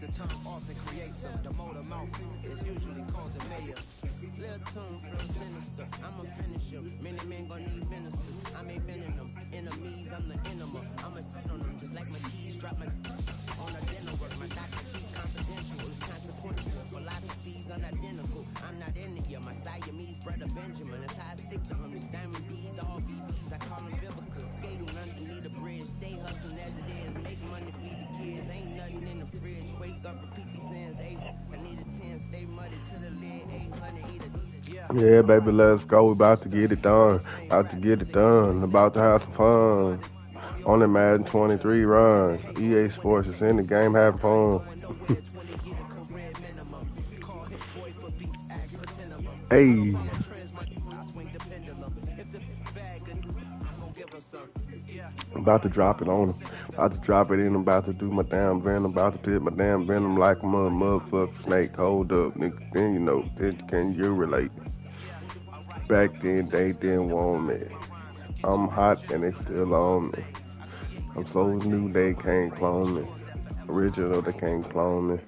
the tongue often creates them. The motor mouth is usually causing mayor. Little tune flow sinister. I'ma finish him. Many men gon' need ministers. I made men in them. Enemies, I'm the enema. I'ma shit on them just like my keys drop my on a dinner work. My doctor keep confidential. It's consequential. Philosophies unidentical. I'm not in it. My Siamese brother Benjamin. That's how I stick to him. These diamond B's, all BBs. I call them biblicals. Skating underneath the bridge. Stay hustling as it is. Make money, feed the kids. Ain't nothing in the fridge. Wake up, repeat the sins. Hey, I need a 10. Stay muddy to the lid. 800. Yeah, baby, let's go. We about to get it done. About to get it done. About to have some fun. On the Madden 23 run. EA Sports is in the game having fun. Hey. I'm about to drop it on him. About to drop it in. I'm about to do my damn venom. About to pit my damn venom like a motherfucking snake. Hold up, nigga. Then you know. Then can you relate? Back then, they didn't want me. I'm hot and they still on me. I'm so new, they can't clone me. Original, they can't clone me.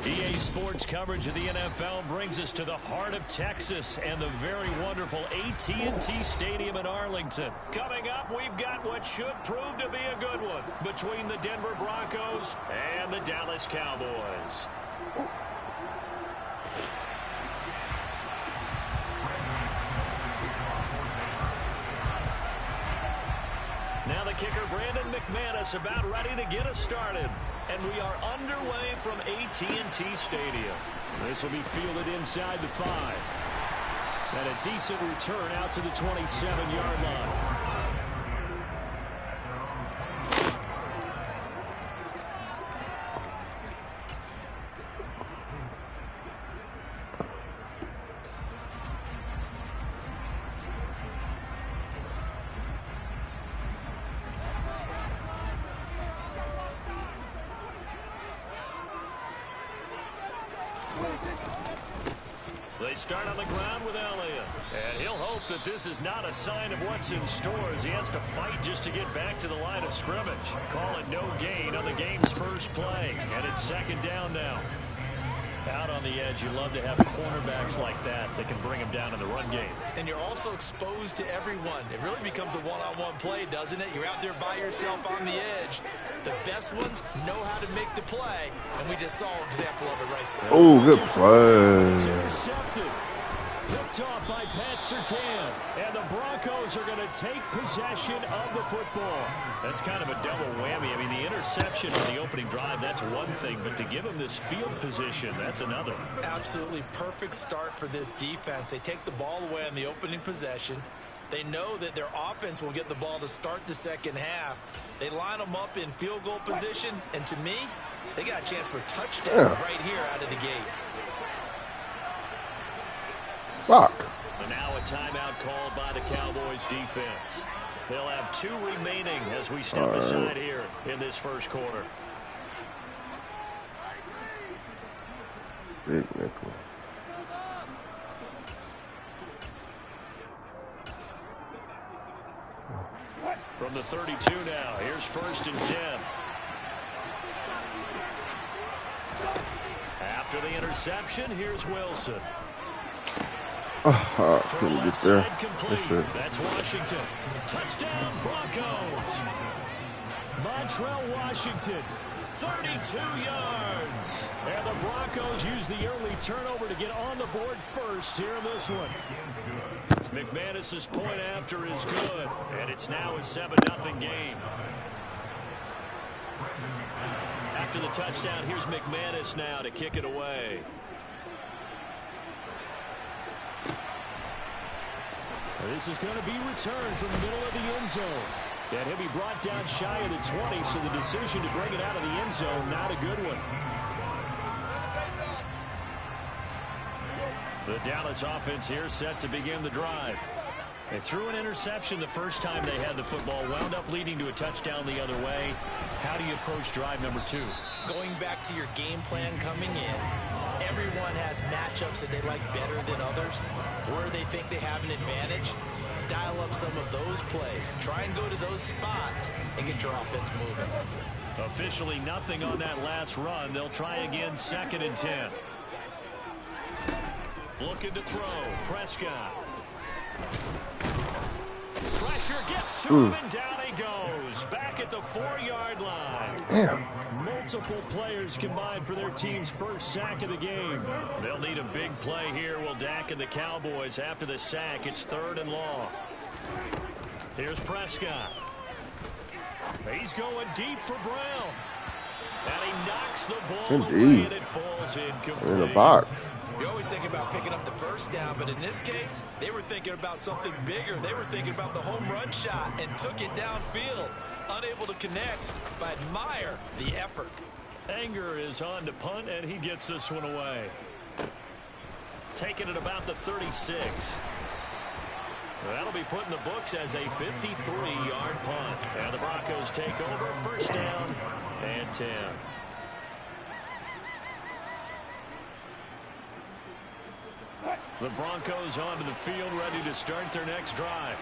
EA Sports coverage of the NFL brings us to the heart of Texas and the very wonderful AT&T Stadium in Arlington. Coming up, we've got what should prove to be a good one between the Denver Broncos and the Dallas Cowboys. Now the kicker, Brandon McManus, about ready to get us started. And we are underway from AT&T Stadium. This will be fielded inside the 5. And a decent return out to the 27-yard line. They start on the ground with Elliott. And he'll hope that this is not a sign of what's in store as he has to fight just to get back to the line of scrimmage. Call it no gain on the game's first play. And it's second down now. Out on the edge, you love to have cornerbacks like that that can bring them down in the run game. And you're also exposed to everyone. It really becomes a one-on-one play, doesn't it? You're out there by yourself on the edge. The best ones know how to make the play, and we just saw an example of it right there. Oh, good play. Intercepted. Picked off by Pat Surtain. And the Broncos are going to take possession of the football. That's kind of a double whammy. I mean, the interception on the opening drive, that's one thing. But to give them this field position, that's another. Absolutely perfect start for this defense. They take the ball away on the opening possession. They know that their offense will get the ball to start the second half. They line them up in field goal position. And to me, they got a chance for a touchdown right here out of the gate. Fuck. And now a timeout called by the Cowboys defense. They'll have 2 remaining as we step aside here in this first quarter. Big nickel. From the 32 now, here's 1st and 10. After the interception, here's Wilson. Couldn't get there. That's Washington. Touchdown, Broncos. Montrell Washington, 32 yards. And the Broncos use the early turnover to get on the board first here in this one. McManus's point after is good, and it's now a 7-0 game. After the touchdown, here's McManus now to kick it away. This is going to be returned from the middle of the end zone. And he'll be brought down shy of the 20, so the decision to bring it out of the end zone, not a good one. The Dallas offense here set to begin the drive. They threw an interception the first time they had the football, wound up leading to a touchdown the other way. How do you approach drive number 2? Going back to your game plan coming in, everyone has matchups that they like better than others. Where they think they have an advantage, dial up some of those plays. Try and go to those spots and get your offense moving. Officially nothing on that last run. They'll try again, 2nd and 10. Looking to throw. Prescott. Pressure gets to him, and down he goes. Back at the 4-yard line. Damn. Multiple players combined for their team's first sack of the game. They'll need a big play here. Will Dak and the Cowboys after the sack. It's 3rd and long. Here's Prescott. He's going deep for Brown. And he knocks the ball away, and it falls incomplete. In the box. You always think about picking up the first down, but in this case, they were thinking about something bigger. They were thinking about the home run shot and took it downfield. Unable to connect, but admire the effort. Anger is on to punt, and he gets this one away. Taking it about the 36. That'll be put in the books as a 53-yard punt. And the Broncos take over, 1st down and 10. The Broncos onto the field, ready to start their next drive.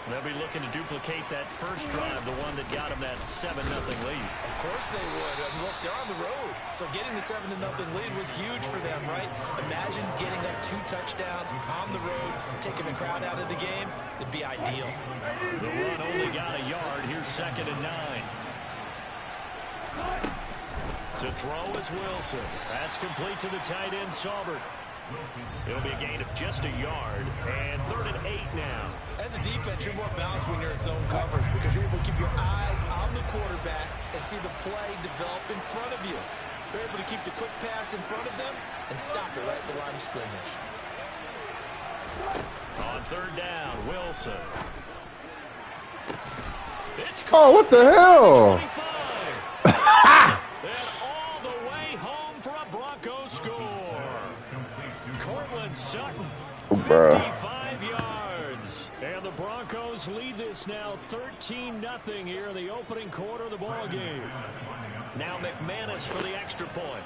They'll be looking to duplicate that first drive, the one that got them that 7-0 lead. Of course they would. I mean, look, they're on the road. So getting the 7-0 lead was huge for them, right? Imagine getting up 2 touchdowns on the road, taking the crowd out of the game. It'd be ideal. The run only got a yard. Here's 2nd and 9. To throw is Wilson. That's complete to the tight end, Saubert. It'll be a gain of just a yard, and 3rd and 8 now. As a defense, you're more balanced when you're in zone coverage because you're able to keep your eyes on the quarterback and see the play develop in front of you. You're able to keep the quick pass in front of them and stop it right at the line of scrimmage. On 3rd down, Wilson. It's what the hell? And all the way home for a Broncos score. Cortland Sutton, 55 yards. And the Broncos lead this now 13-0 here in the opening quarter of the ball game. Now McManus for the extra point.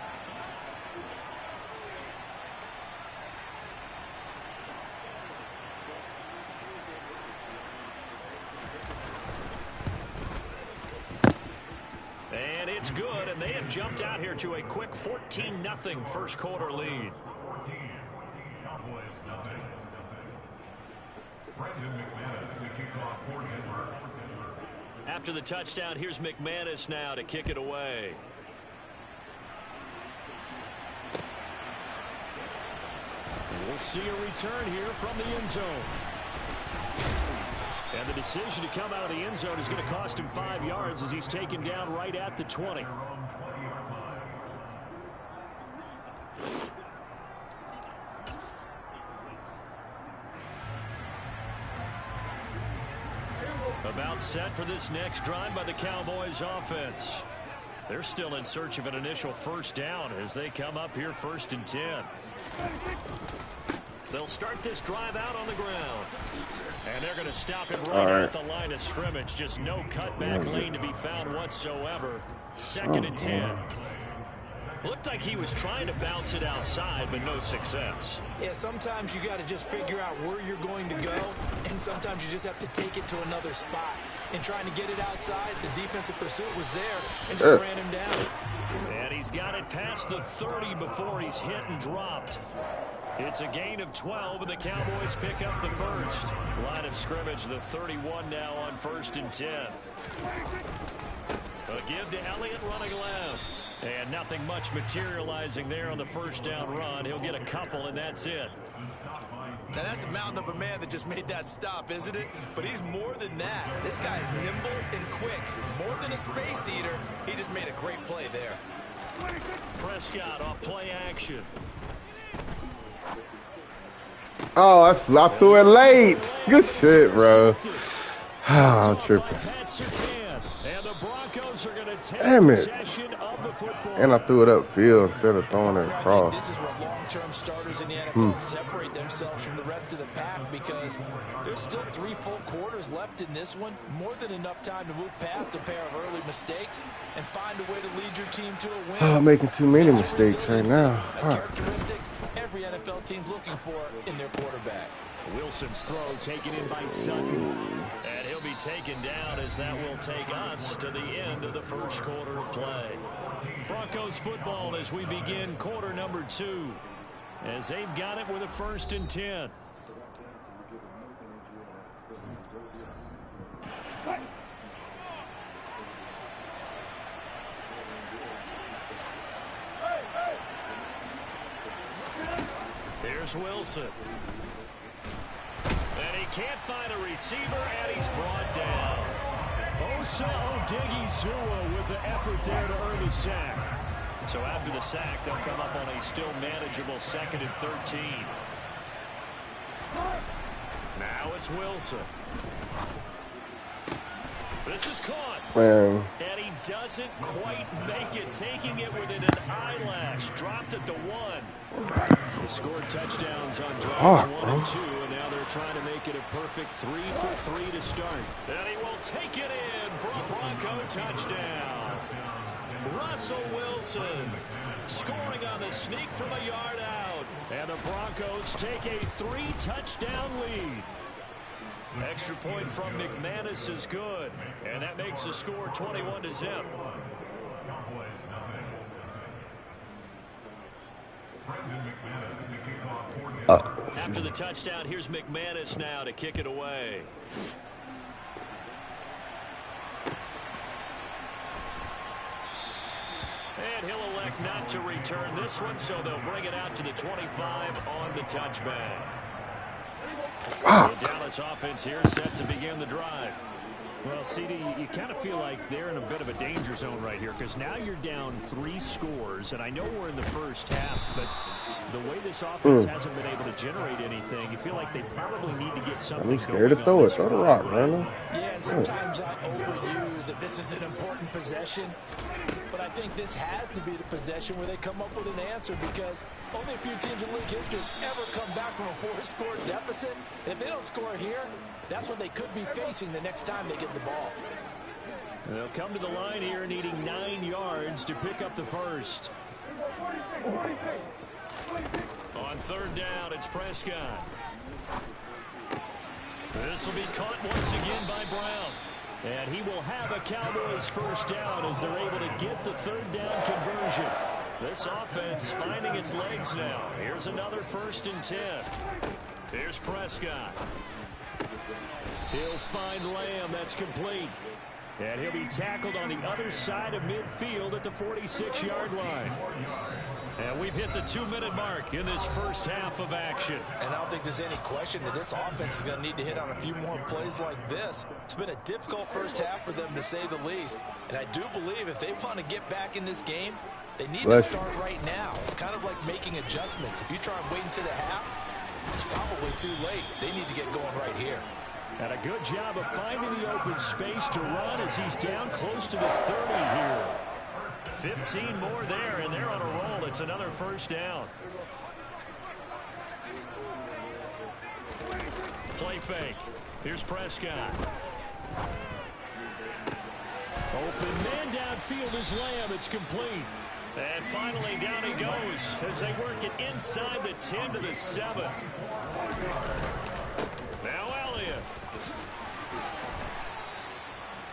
And it's good, and they have jumped out here to a quick 14-0 first quarter lead. After the touchdown, here's McManus now to kick it away. We'll see a return here from the end zone. And the decision to come out of the end zone is going to cost him 5 yards as he's taken down right at the 20. About set for this next drive by the Cowboys offense. They're still in search of an initial first down as they come up here 1st and 10. They'll start this drive out on the ground. And they're going to stop him right at the line of scrimmage. Just no cutback lane to be found whatsoever. 2nd and 10. Looked like he was trying to bounce it outside, but no success. Yeah, sometimes you got to just figure out where you're going to go, and sometimes you just have to take it to another spot. And trying to get it outside, the defensive pursuit was there and just ran him down. And he's got it past the 30 before he's hit and dropped. It's a gain of 12, and the Cowboys pick up the first. Line of scrimmage, the 31 now on 1st and 10. A give to Elliott running left. And nothing much materializing there on the first down run. He'll get a couple, and that's it. Now that's a mountain of a man that just made that stop, isn't it? But he's more than that. This guy's nimble and quick. More than a space eater. He just made a great play there. Prescott off play action. Oh, I threw it late. Good shit, bro. I'm tripping. Damn it. And I threw it upfield instead of throwing it across. This is where long-term starters in the NFL separate themselves from the rest of the pack because there's still 3 full quarters left in this one. More than enough time to move past a pair of early mistakes and find a way to lead your team to a win. Oh, I'm making too many mistakes right now. A characteristic every NFL team's looking for in their quarterback. Wilson's throw taken in by Sutton. And he'll be taken down as that will take us to the end of the first quarter of play. Broncos football as we begin quarter number 2. As they've got it with a 1st and 10. Here's Wilson. And he can't find a receiver, and he's brought down. Osa Odighizuwa with the effort there to earn the sack. So after the sack, they'll come up on a still manageable 2nd and 13. Now it's Wilson. This is caught. Man. And he doesn't quite make it, taking it within an eyelash. Dropped at the 1. They scored touchdowns on drives 1 and 2, and now they're trying to make it a perfect 3 for 3 to start. And he will take it in for a Bronco touchdown. Russell Wilson scoring on the sneak from a yard out. And the Broncos take a 3-touchdown lead. Extra point from McManus is good, and that makes the score 21-0. After the touchdown, here's McManus now to kick it away. And he'll elect not to return this one, so they'll bring it out to the 25 on the touchback. The Dallas offense here set to begin the drive. Well, CD, you kind of feel like they're in a bit of a danger zone right here because now you're down 3 scores, and I know we're in the first half, but the way this offense hasn't been able to generate anything, you feel like they probably need to get something going. I'm scared to throw it. Throw the rock, man. Yeah, and sometimes I overuse that this is an important possession, but I think this has to be the possession where they come up with an answer because only a few teams in league history have ever come back from a 4-score deficit. And if they don't score here, that's what they could be facing the next time they get the ball. They'll come to the line here needing 9 yards to pick up the first. On 3rd down, it's Prescott. This will be caught once again by Brown. And he will have a Cowboys first down as they're able to get the 3rd down conversion. This offense finding its legs now. Here's another 1st and 10. Here's Prescott. He'll find Lamb. That's complete. And he'll be tackled on the other side of midfield at the 46-yard line. And we've hit the 2-minute mark in this first half of action. And I don't think there's any question that this offense is going to need to hit on a few more plays like this. It's been a difficult first half for them, to say the least. And I do believe if they want to get back in this game, they need to start right now. It's kind of like making adjustments. If you try and wait until the half, it's probably too late. They need to get going right here. And a good job of finding the open space to run as he's down close to the 30 here. 15 more there, and they're on a roll. It's another first down. Play fake. Here's Prescott. Open man downfield is Lamb. It's complete. And finally down he goes as they work it inside the 10 to the 7. Now Elliott.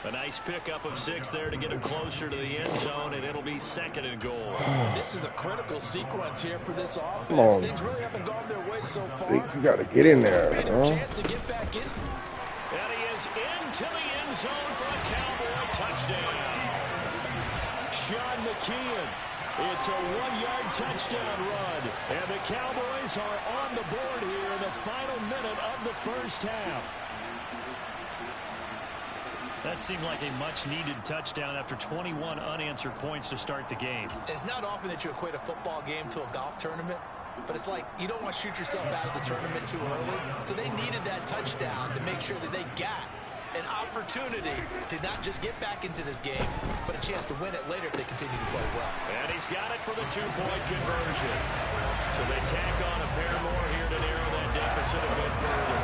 A nice pickup of 6 there to get him closer to the end zone, and it'll be 2nd and goal. This is a critical sequence here for this offense. Things really haven't gone their way so far. You got to get in there. Chance to get back in. And he is into the end zone for a Cowboy touchdown. Sean McKeon. It's a 1-yard touchdown run. And the Cowboys are on the board here in the final minute of the first half. That seemed like a much-needed touchdown after 21 unanswered points to start the game. It's not often that you equate a football game to a golf tournament, but it's like you don't want to shoot yourself out of the tournament too early. So they needed that touchdown to make sure that they got an opportunity to not just get back into this game, but a chance to win it later if they continue to play well. And he's got it for the 2-point conversion. So they tack on a pair more here to narrow that deficit a bit further.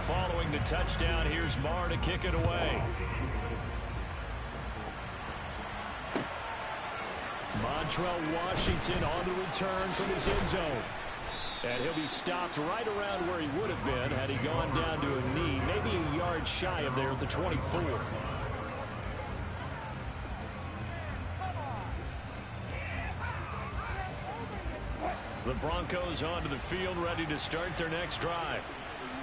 Following the touchdown, here's Marr to kick it away. Montrell Washington on the return from his end zone. And he'll be stopped right around where he would have been had he gone down to a knee, maybe a yard shy of there at the 24. The Broncos onto the field, ready to start their next drive.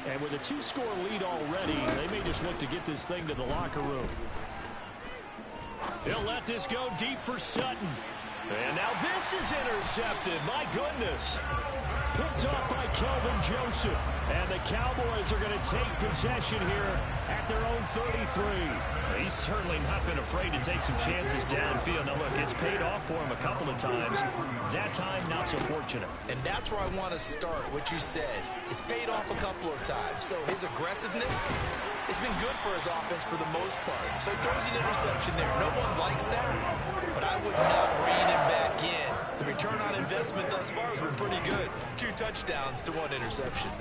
And with a 2-score lead already, they may just look to get this thing to the locker room. He'll let this go deep for Sutton. And now this is intercepted. My goodness. Picked off by Kelvin Joseph. And the Cowboys are going to take possession here at their own 33. He's certainly not been afraid to take some chances downfield. Now, look, it's paid off for him a couple of times. That time, not so fortunate. And that's where I want to start, what you said. It's paid off a couple of times. So his aggressiveness has been good for his offense for the most part. So he throws an interception there. No one likes that, but I would not rein him back in. The return on investment thus far has been pretty good. 2 touchdowns to 1 interception.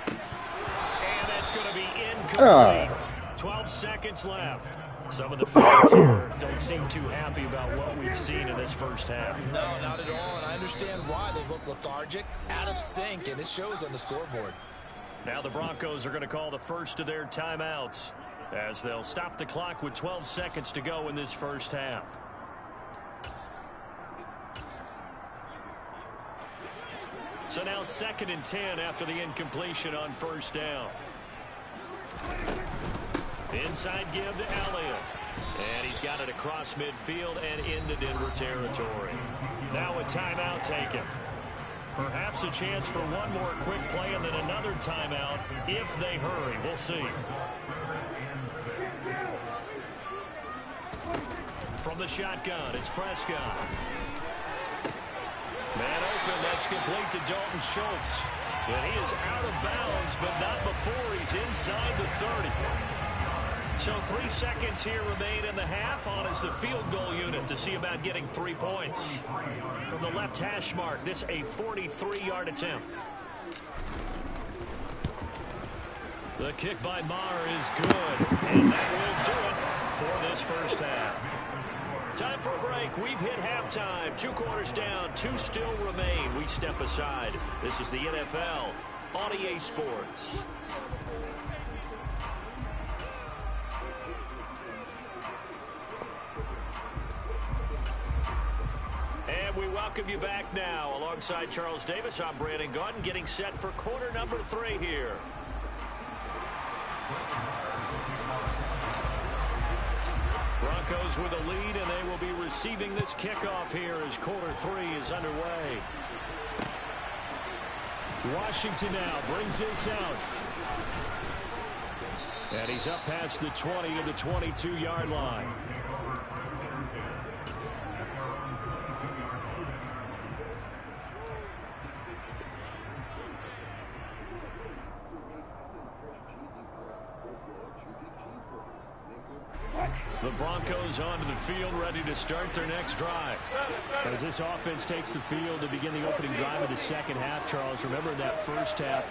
And that's going to be incomplete. 12 seconds left. Some of the fans here don't seem too happy about what we've seen in this first half. No, not at all, and I understand why. They look lethargic, out of sync, and it shows on the scoreboard. Now the Broncos are going to call the first of their timeouts as they'll stop the clock with 12 seconds to go in this first half. So now 2nd and 10 after the incompletion on first down. Inside give to Elliott. And he's got it across midfield and into Denver territory. Now a timeout taken. Perhaps a chance for one more quick play and then another timeout if they hurry. We'll see. From the shotgun, it's Prescott. Man open, that's complete to Dalton Schultz. And he is out of bounds, but not before he's inside the 30. So 3 seconds here remain in the half. On is the field goal unit to see about getting 3 points. From the left hash mark, this a 43-yard attempt. The kick by Marr is good. And that will do it for this first half. Time for a break. We've hit halftime. 2 quarters down. 2 still remain. We step aside. This is the NFL on EA Sports. And we welcome you back now. Alongside Charles Davis, I'm Brandon Gaudin, getting set for quarter number 3 here. Broncos with a lead, and they will be receiving this kickoff here as quarter 3 is underway. Washington now brings this out. And he's up past the 20 to the 22-yard line. The Broncos onto the field, ready to start their next drive. As this offense takes the field to begin the opening drive of the second half, Charles, remember that first half,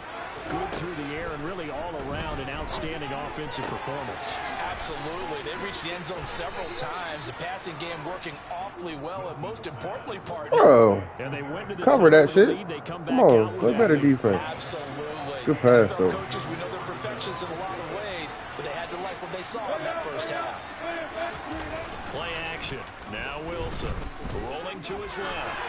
good through the air and really all around an outstanding offensive performance. Absolutely. They reached the end zone several times. The passing game working awfully well, and most importantly, Bro, and they went to the cover that shit. lead. They come on, play better defense. Absolutely. Good pass, though. Coaches, we know they're perfectionists in a lot of ways, but they had to like what they saw in that first half. Play action. Now Wilson rolling to his left.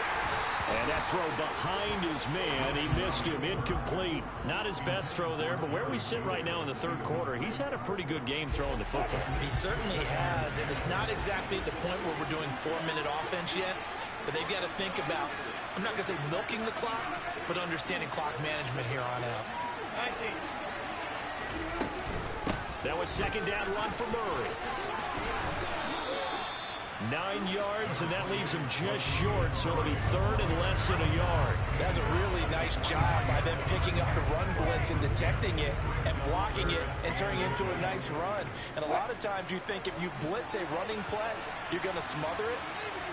And that throw behind his man. He missed him. Incomplete. Not his best throw there, but where we sit right now in the third quarter, he's had a pretty good game throwing the football. He certainly has, and it's not exactly at the point where we're doing 4-minute offense yet, but they've got to think about, I'm not going to say milking the clock, but understanding clock management here on out. That was second down run for Murray. 9 yards, and that leaves him just short, so it'll be third and less than a yard. That's a really nice job by them picking up the run blitz and detecting it and blocking it and turning it into a nice run. And a lot of times you think if you blitz a running play, you're going to smother it.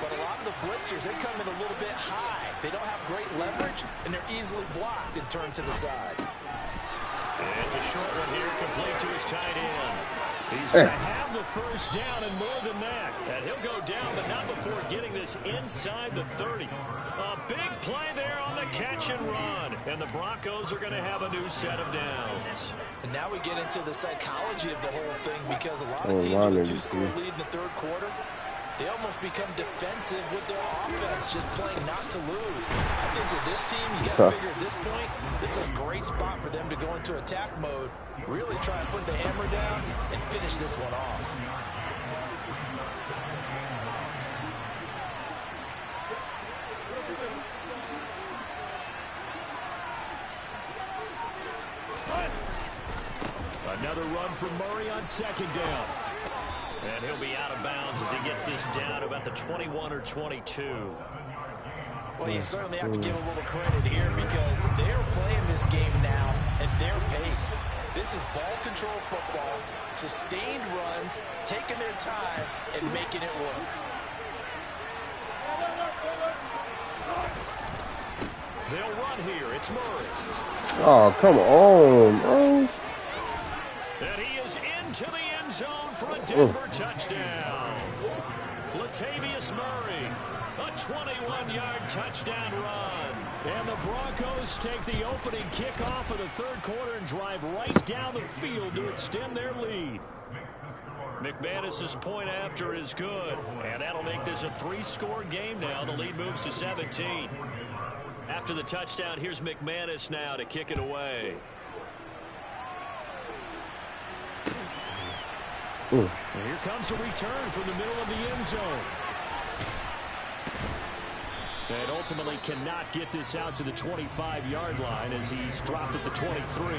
But a lot of the blitzers, they come in a little bit high. They don't have great leverage, and they're easily blocked and turned to the side. And it's a short one here, complete to his tight end. He's going to have the first down and more than that. And he'll go down, but not before getting this inside the 30. A big play there on the catch and run. And the Broncos are going to have a new set of downs. And now we get into the psychology of the whole thing, because a lot of teams with a 2-score lead in the third quarter, they almost become defensive with their offense, just playing not to lose. I think with this team, you got to figure at this point, this is a great spot for them to go into attack mode, really try and put the hammer down and finish this one off. Another run from Murray on second down. And he'll be out of bounds as he gets this down to about the 21 or 22. Well, you certainly have to give a little credit here, because they're playing this game now at their pace. This is ball control football, sustained runs, taking their time, and making it work. They'll run here. It's Murray. Oh, come on, bro. And he is into the end zone for a Denver touchdown. Latavius Murray, a 21-yard touchdown run. And the Broncos take the opening kickoff of the third quarter and drive right down the field to extend their lead. McManus's point after is good, and that'll make this a 3-score game now. The lead moves to 17. After the touchdown, here's McManus now to kick it away. And here comes a return from the middle of the end zone. And ultimately cannot get this out to the 25-yard line as he's dropped at the 23.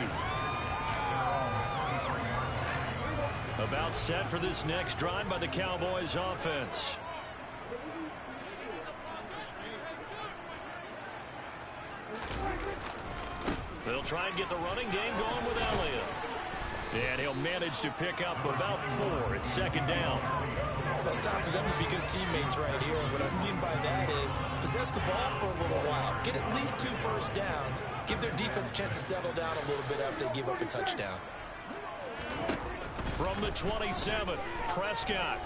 About set for this next drive by the Cowboys offense. They'll try and get the running game going with Elliott. And he'll manage to pick up about 4. It's second down. Well, it's time for them to be good teammates right here. And what I mean by that is possess the ball for a little while. Get at least 2 first downs. Give their defense a chance to settle down a little bit after they give up a touchdown. From the 27, Prescott.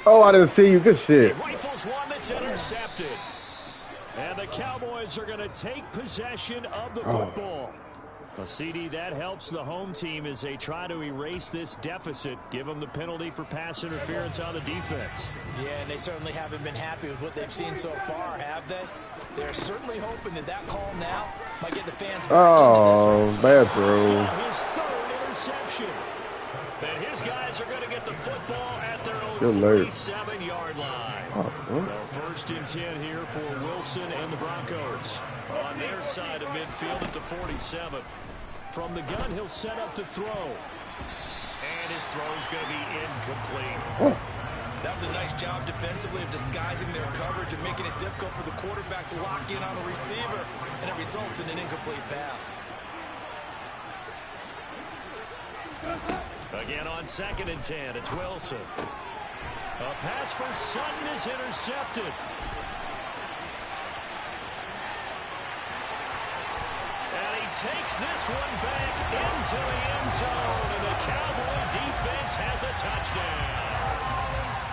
Oh, I didn't see you. Good shit. He rifles one that's intercepted. And the Cowboys are going to take possession of the football. A CD that helps the home team as they try to erase this deficit, give them the penalty for pass interference on the defense. Yeah, and they certainly haven't been happy with what they've seen so far, have they? They're certainly hoping that that call now might get the fans back into this one. Bad throw. His third interception. And his guys are going to get the football at their own Good 47-yard line. Oh, So 1st and 10 here for Wilson and the Broncos. On their side of midfield at the 47. From the gun, he'll set up to throw. And his throw's going to be incomplete. That was a nice job defensively of disguising their coverage and making it difficult for the quarterback to lock in on the receiver. And it results in an incomplete pass. Again on 2nd and 10, it's Wilson. A pass for Sutton is intercepted. And he takes this one back into the end zone, and the Cowboy defense has a touchdown.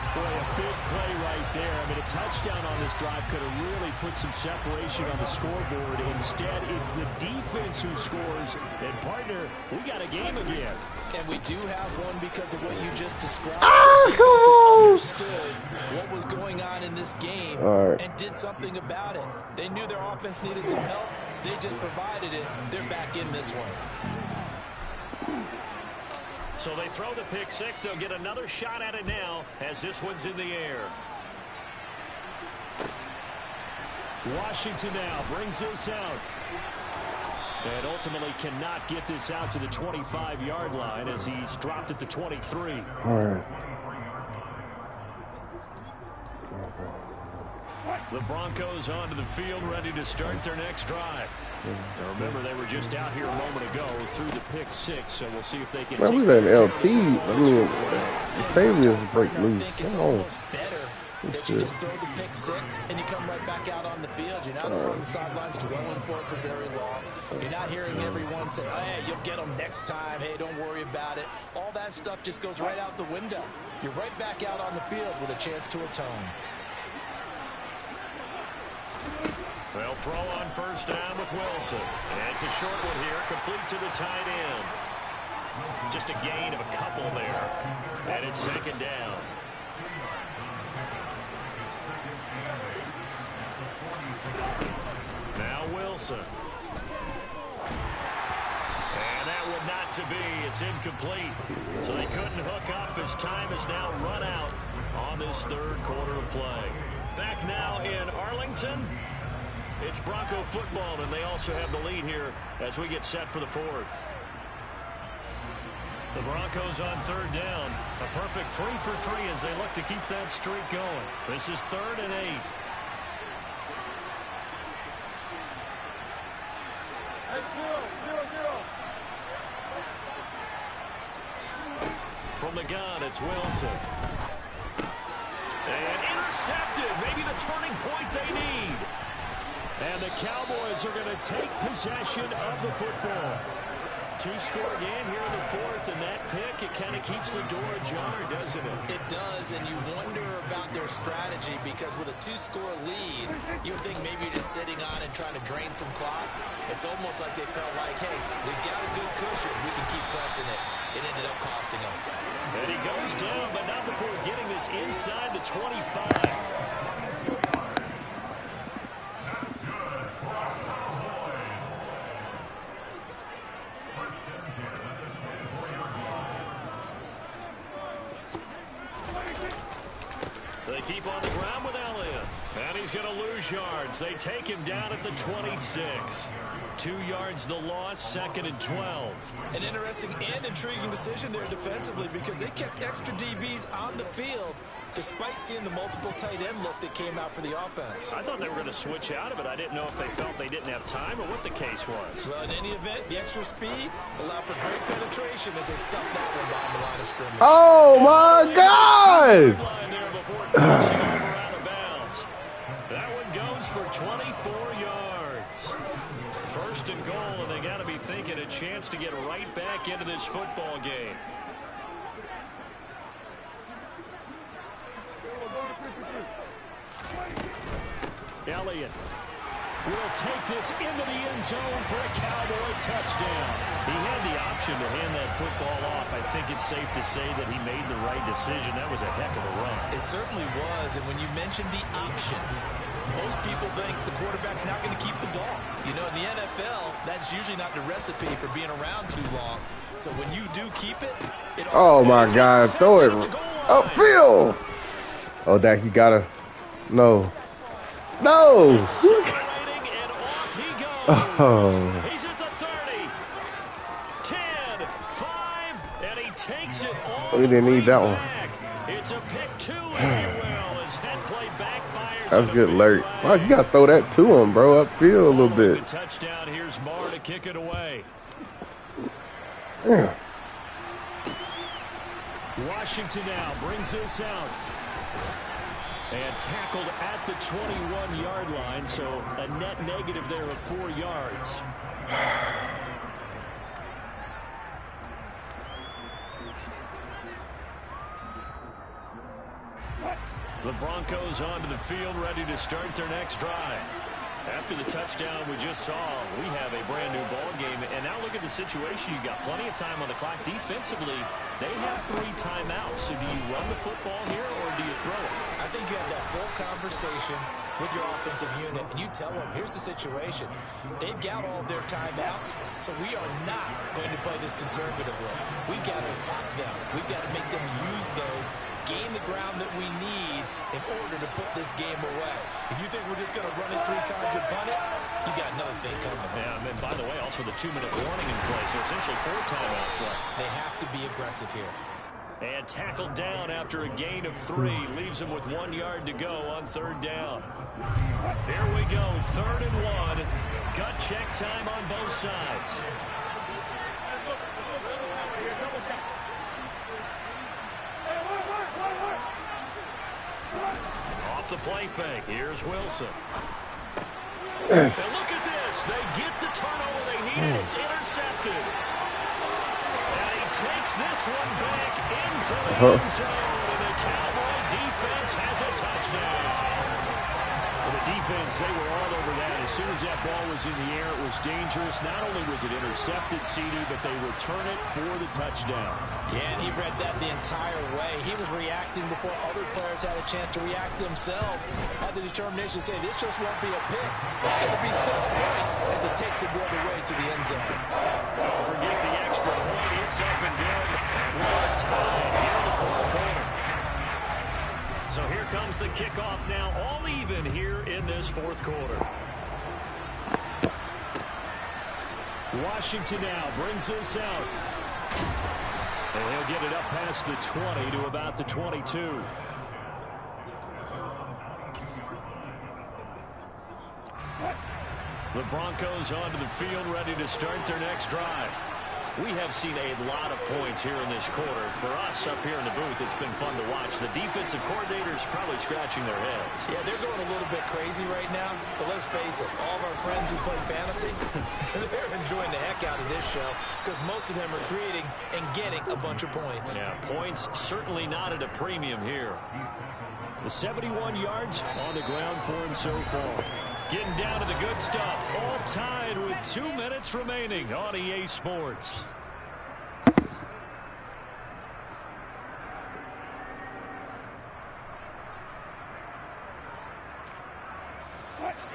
Boy, a big play right there. I mean, a touchdown on this drive could have really put some separation on the scoreboard. Instead, it's the defense who scores. And, partner, we got a game again. And we do have one because of what you just described. The defense understood what was going on in this game and did something about it. They knew their offense needed some help. They just provided it. They're back in this one. So they throw the pick six. They'll get another shot at it now as this one's in the air. Washington now brings this out. And ultimately cannot get this out to the 25-yard line as he's dropped at the 23. all right. The Broncos onto the field, ready to start their next drive. Now remember, they were just out here a moment ago through the pick six, so we'll see if they can. Man, we let LT. I mean, the Fabians break loose. That you just throw the pick six and you come right back out on the field. You're not on the sidelines dwelling for it for very long. You're not hearing everyone say, hey, you'll get them next time. Hey, don't worry about it. All that stuff just goes right out the window. You're right back out on the field with a chance to atone. They'll throw on 1st down with Wilson. And it's a short one here, complete to the tight end. Just a gain of a couple there. And it's 2nd down. Now Wilson. And that would not to be. It's incomplete. So they couldn't hook up as time is now run out on this 3rd quarter of play. Back now in Arlington. It's Bronco football, and they also have the lead here as we get set for the 4th. The Broncos on 3rd down. A perfect 3 for 3 as they look to keep that streak going. This is 3rd and 8. From the gun, it's Wilson. And intercepted. Maybe the turning point they need. And the Cowboys are going to take possession of the football. 2-score game here in the 4th, and that pick, it kind of keeps the door ajar, doesn't it? It does, and you wonder about their strategy because with a 2-score lead, you would think maybe you're just sitting on and trying to drain some clock. It's almost like they felt like, hey, we've got a good cushion. We can keep pressing it. It ended up costing them. And he goes down, but not before getting this inside the 25. They keep on the ground with Elliott. And he's going to lose yards. They take him down at the 26. 2 yards the loss, 2nd and 12. An interesting and intriguing decision there defensively because they kept extra DBs on the field despite seeing the multiple tight end look that came out for the offense. I thought they were going to switch out of it. I didn't know if they felt they didn't have time or what the case was. Well, in any event, the extra speed allowed for great penetration as they stuffed that one behind the line of scrimmage. Oh, my God! That one goes for 24 yards. 1st and goal, and they got to be thinking a chance to get right back into this football game. Elliott will take this into the end zone for a Cowboy touchdown. He had the option to hand that football off. I think it's safe to say that he made the right decision. That was a heck of a run. It certainly was, and when you mentioned the option, most people think the quarterback's not going to keep the ball. You know, in the NFL, that's usually not the recipe for being around too long. So when you do keep it, Oh my God, throw it upfield. Oh, Dak, you gotta. No. No. Oh. He's at the 30. 10, 5, and he takes it all. We didn't need that one. It's a pick 2, if you will, as head play backfires. That's good, Larry. Wow, you gotta throw that to him, bro. Upfield a little bit. Touchdown. Here's Marr to kick it away. Yeah. Washington now brings this out. And tackled at the 21-yard line, so a net negative there of 4 yards. The Broncos onto the field, ready to start their next drive. After the touchdown we just saw, we have a brand new ball game. And now look at the situation. You got plenty of time on the clock. Defensively, they have 3 timeouts. So do you run the football here or do you throw it? I think you have that full conversation with your offensive unit, and you tell them, here's the situation. They've got all their timeouts, so we are not going to play this conservatively. We've got to attack them. We've got to make them use those, gain the ground that we need in order to put this game away. If you think we're just going to run it 3 times and punt it, you got another thing coming. Yeah, and by the way, also the 2-minute warning in play, so essentially 4 timeouts left. They have to be aggressive here. And tackled down after a gain of 3. Leaves him with 1 yard to go on 3rd down. Here we go, 3rd and 1. Gut check time on both sides. Off the play fake. Here's Wilson. And look at this. They get the turnover they needed. It's intercepted. And he takes this one back into the end zone. And the Cowboy defense has a touchdown. Well, the defense, they were all over that. As soon as that ball was in the air, it was dangerous. Not only was it intercepted, CD, but they return it for the touchdown. Yeah, and he read that the entire way. He was reacting before other players had a chance to react themselves. Had the determination to say, this just won't be a pick. It's going to be 6 points as it takes it the other way to the end zone. Don't forget the extra point. It's up and down. We're tied here in the 4th quarter. So here comes the kickoff now, all even here in this 4th quarter. Washington now brings this out. And he'll get it up past the 20 to about the 22. The Broncos onto the field, ready to start their next drive. We have seen a lot of points here in this quarter. For us up here in the booth, it's been fun to watch. The defensive coordinators probably scratching their heads. Yeah, they're going a little bit crazy right now. But let's face it, all of our friends who play fantasy, they're enjoying the heck out of this show because most of them are creating and getting a bunch of points. Yeah, points certainly not at a premium here. The 71 yards on the ground for him so far. Getting down to the good stuff. All tied with 2 minutes remaining on EA Sports.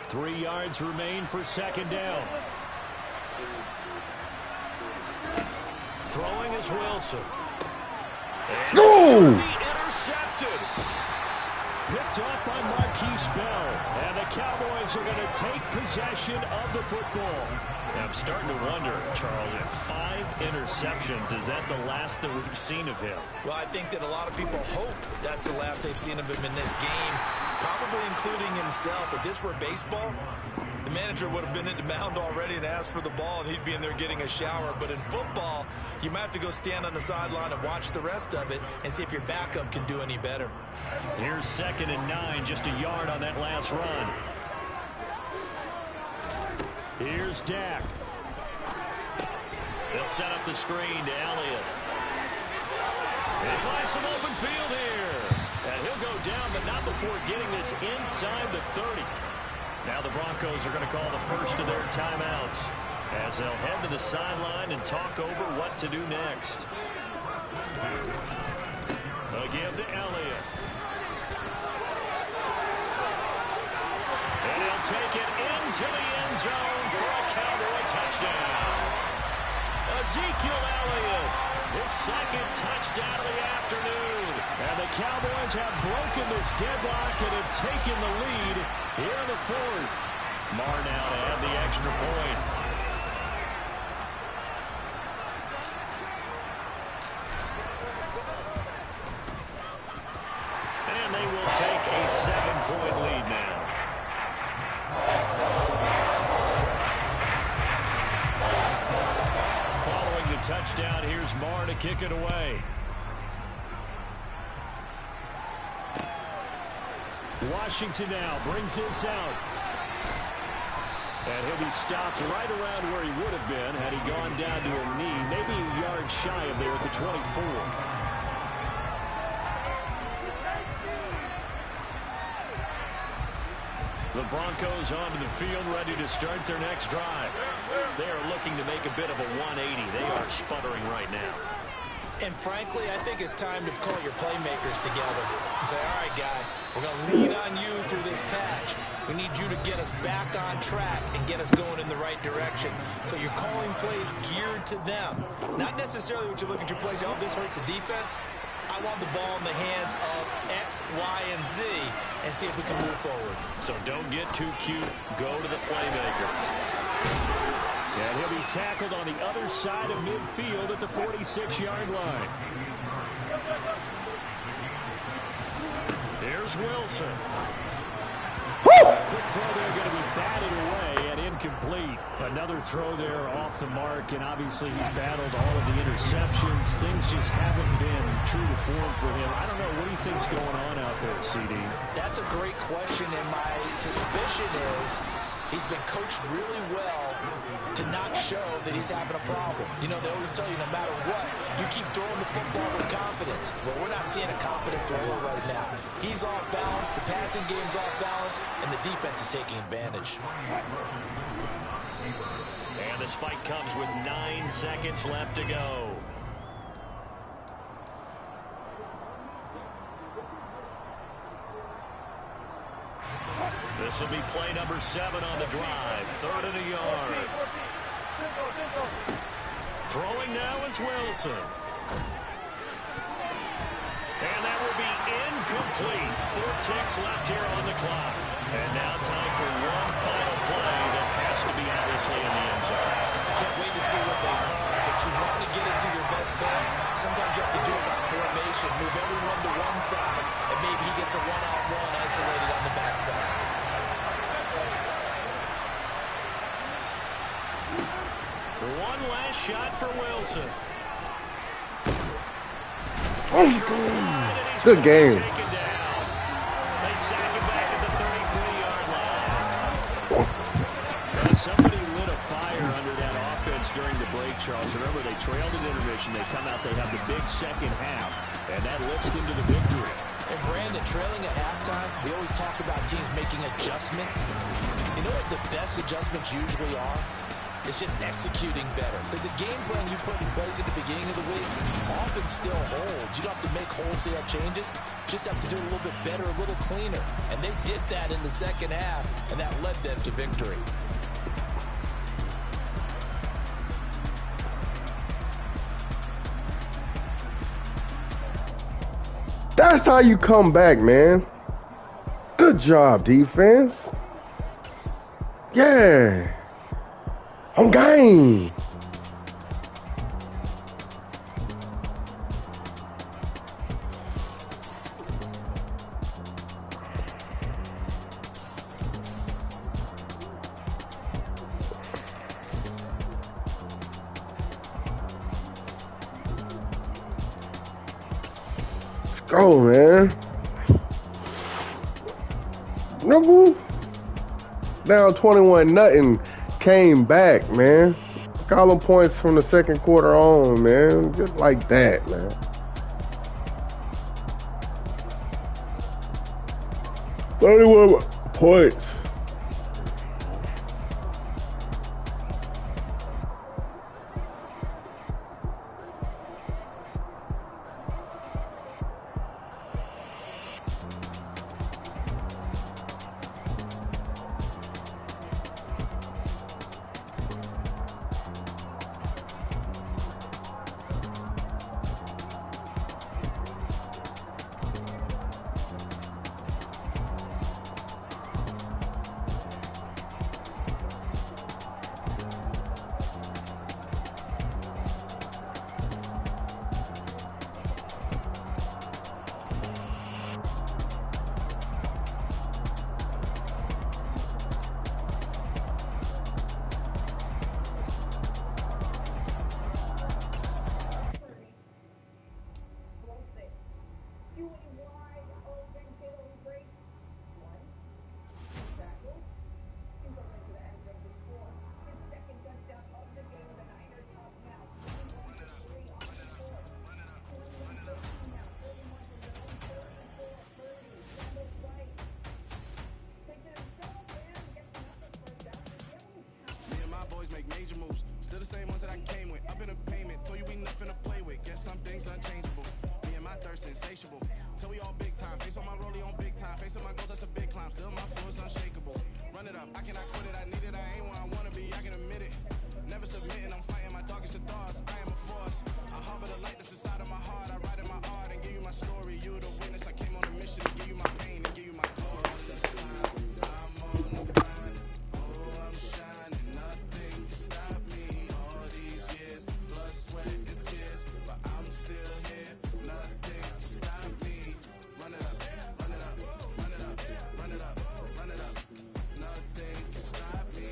Three yards remain for 2nd down. Throwing is Wilson. No! Intercepted. Picked off by Marquise Bell. And the Cowboys are going to take possession of the football. I'm starting to wonder, Charles, if 5 interceptions, is that the last that we've seen of him? Well, I think that a lot of people hope that's the last they've seen of him in this game, probably including himself. If this were baseball, the manager would have been at the mound already and asked for the ball, and he'd be in there getting a shower. But in football, you might have to go stand on the sideline and watch the rest of it and see if your backup can do any better. Here's 2nd and 9, just a yard on that last run. Here's Dak. They'll set up the screen to Elliott. He finds some open field here. And he'll go down, but not before getting this inside the 30. Now the Broncos are going to call the first of their timeouts as they'll head to the sideline and talk over what to do next. Again to Elliott. And he'll take it into the end zone for a Cowboy touchdown. A Ezekiel Elliott, his second touchdown of the afternoon. And the Cowboys have broken this deadlock and have taken the lead here in the fourth. Marr now to add the extra point. And they will take a 7-point lead now. Following the touchdown, here's Marr to kick it away. Washington now brings this out. And he'll be stopped right around where he would have been had he gone down to a knee, maybe a yard shy of there at the 24. The Broncos onto the field, ready to start their next drive. They are looking to make a bit of a 180. They are sputtering right now. And frankly, I think it's time to call your playmakers together and say, all right, guys, we're going to lean on you through this patch. We need you to get us back on track and get us going in the right direction. So you're calling plays geared to them. Not necessarily what you look at your plays, oh, this hurts the defense. I want the ball in the hands of X, Y, and Z and see if we can move forward. So don't get too cute. Go to the playmakers. And he'll be tackled on the other side of midfield at the 46-yard line. Here's Wilson. Quick throw there, going to be batted away and incomplete. Another throw there off the mark, and obviously he's battled all of the interceptions. Things just haven't been true to form for him. I don't know. What do you think's going on out there, CD? That's a great question, and my suspicion is he's been coached really well to not show that he's having a problem. You know, they always tell you no matter what, you keep throwing the football with confidence. Well, we're not seeing a confident thrower right now. He's off balance, the passing game's off balance, and the defense is taking advantage. And the spike comes with 9 seconds left to go. This will be play number 7 on the drive. 3rd and a yard. Throwing now is Wilson. And that will be incomplete. 4 ticks left here on the clock. And now time for one final play that has to be obviously in the end zone. Can't wait to see what they call, but you want to get it to your best play. Sometimes you have to do it by formation. Move everyone to one side, and maybe he gets a one-on-one isolated on the backside. One last shot for Wilson. Good game. They sack him back at the 33-yard line. Somebody lit a fire under that offense during the break, Charles. Remember, they trailed at intermission. They come out, they have the big second half, and that lifts them to the victory. And Brandon, trailing at halftime, we always talk about teams making adjustments. You know what the best adjustments usually are? It's just executing better. Because the game plan you put in place at the beginning of the week often still holds. You don't have to make wholesale changes. You just have to do it a little bit better, a little cleaner. And they did that in the second half, and that led them to victory. That's how you come back, man. Good job, defense. Yeah. I'm game. Let's go, man. Number down 21-0. Came back, man. Call them points from the second quarter on, man. Just like that, man. $31 points. Me and my boys make major moves. Still the same ones that I came with. Up in a payment, told you we nothing to play with. Guess some things unchangeable. Me and my thirst insatiable. Till we all big time. Face on my rollie on big time. Facing my goals, that's a big climb. Still my flow is unshakable. Run it up, I cannot quit it. I need it, I ain't where I wanna be. I can admit it. Never submitting, I'm fighting my darkest of thoughts. I am a force. I harbor the light that's inside of my heart. I write in my art and give you my story. You the witness. I came on a mission to give you my pain and give you my glory. This time, I'm on the grind. Oh, I'm shining. Nothing can stop me. All these years, blood, sweat, and tears, but I'm still here. Nothing can stop me. Run it up, run it up, run it up, run it up, run it up. Nothing can stop me.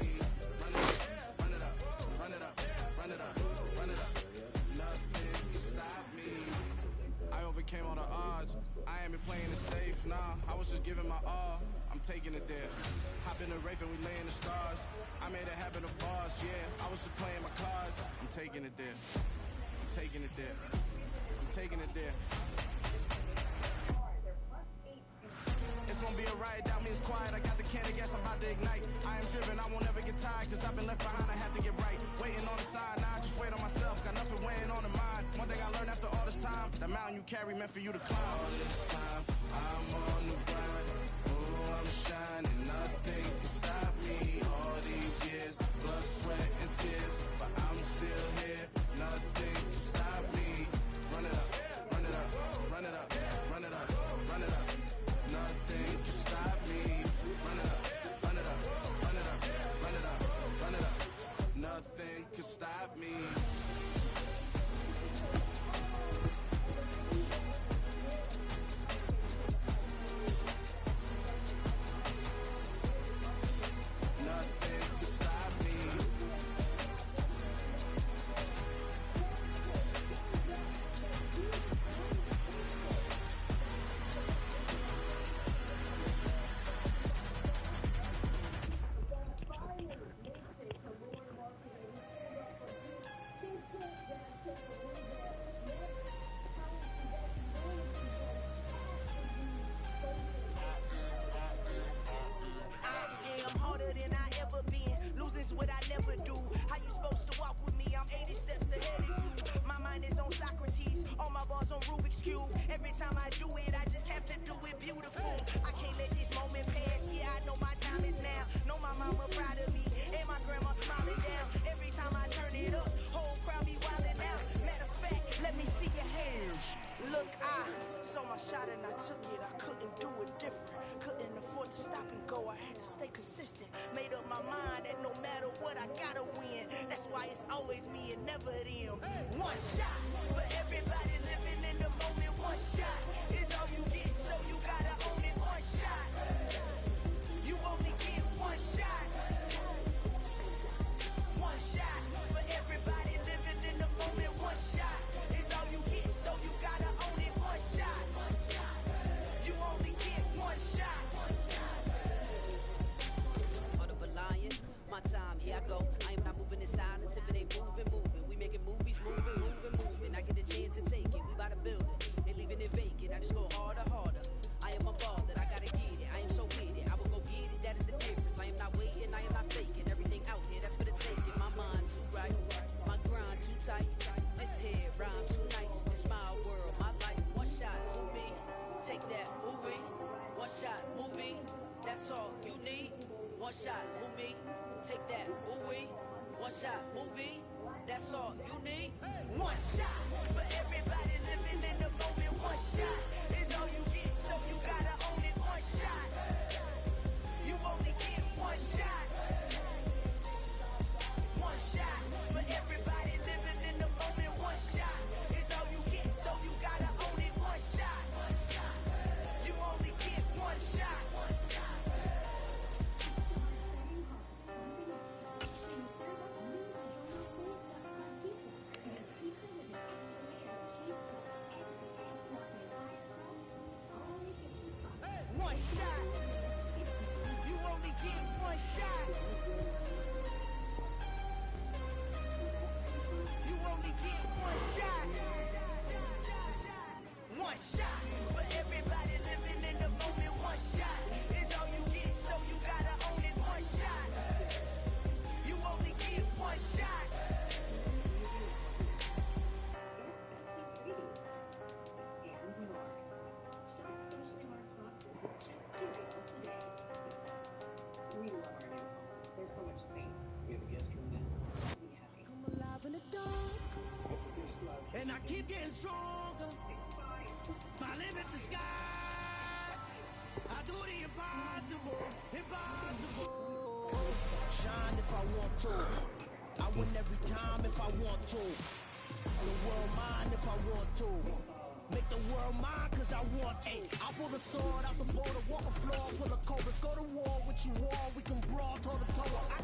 Run it up, run it up, run it up, run it up, run it up. Nothing can stop me. I overcame all the odds. I ain't been playing it safe, nah. I was just giving my all. I'm taking it there. Hop in the Wraith and we lay in the stars. I made it happen to bars, yeah. I was just playing my cards. I'm taking it there. I'm taking it there. I'm taking it there. It's gonna be a riot, doubt me it's quiet. I got the can of gas, I'm about to ignite. I am driven, I won't ever get tired. Cause I've been left behind, I have to get right. Waiting on the side, now I just wait on myself. Got nothing weighing on the mind. One thing I learned after all this time, the mountain you carry meant for you to climb. All this time, I'm on the grind. Oh, I'm shining, nothing can stop me. All these years, blood, sweat, and tears, but I'm still here. Nothing can stop me. Run it up, run it up, run it up, run it up, run it up. Nothing can stop me. Run it up, run it up, run it up, run it up, run it up. Nothing can stop me. Nothing can stop me. Yeah, I'm harder than I ever been. Losing's what I never do. How you supposed to walk with me? I'm 80 steps ahead of you. My mind is on Socrates, all my bars on Rubik's Cube. Every time I do it, I just have to do it beautiful. I can't let this moment pass. Yeah, I know my time is now. Know my mama proud of me, and my grandma smiling down. Every time I turn it up, whole crowd be wildin' out. Matter of fact, let me see your hands. Look, I saw my shot and I took it. I couldn't do it different. Couldn't afford to stop and go. I had to stay consistent. Made up my mind that no matter what, I gotta win. That's why it's always me and never them. One shot for everybody living in the moment. One shot is all you get, so you gotta own it. One shot. You only get one shot. One shot for everybody living in the moment. One shot is all you get, so you gotta own it. One shot. You only get one shot. Heart of a lion, my time, here I go. I am not moving in silence if it ain't moving, moving. We making movies, moving, moving, moving. I get a chance to take it, we bout to build it. They leaving it vacant, I just go harder, harder. I am a ball that I gotta get it. I am so with it, I will go get it, that is the difference. I am not waiting, I am not faking. Everything out here, that's for the taking. My mind too right, my grind too tight. This head rhyme too nice, this my world, my life. One shot, who me? Take that, movie. One shot, movie. That's all you need. One shot, who me? Take that, movie. One shot, movie. That's all you need. One shot for everybody living in the moment. One shot is all you get, so you gotta own it. One shot. You only get one shot. One shot for everybody living in the moment. One shot is all you get, so you gotta own it. One shot. You only get one shot. one shot. You only get one shot. You only get one shot. One shot for everybody living in the moment. One shot is all you get, so you gotta own it. One shot. You only get one shot. Come alive in the dark, and I keep getting stronger. My limit's the sky. I do the impossible, impossible. Shine if I want to. I win every time if I want to. The world mine if I want to. Make the world mine cause I want to. I pull the sword out the border, walk a floor full of cobras. Go to war with you all, we can brawl toe to toe. I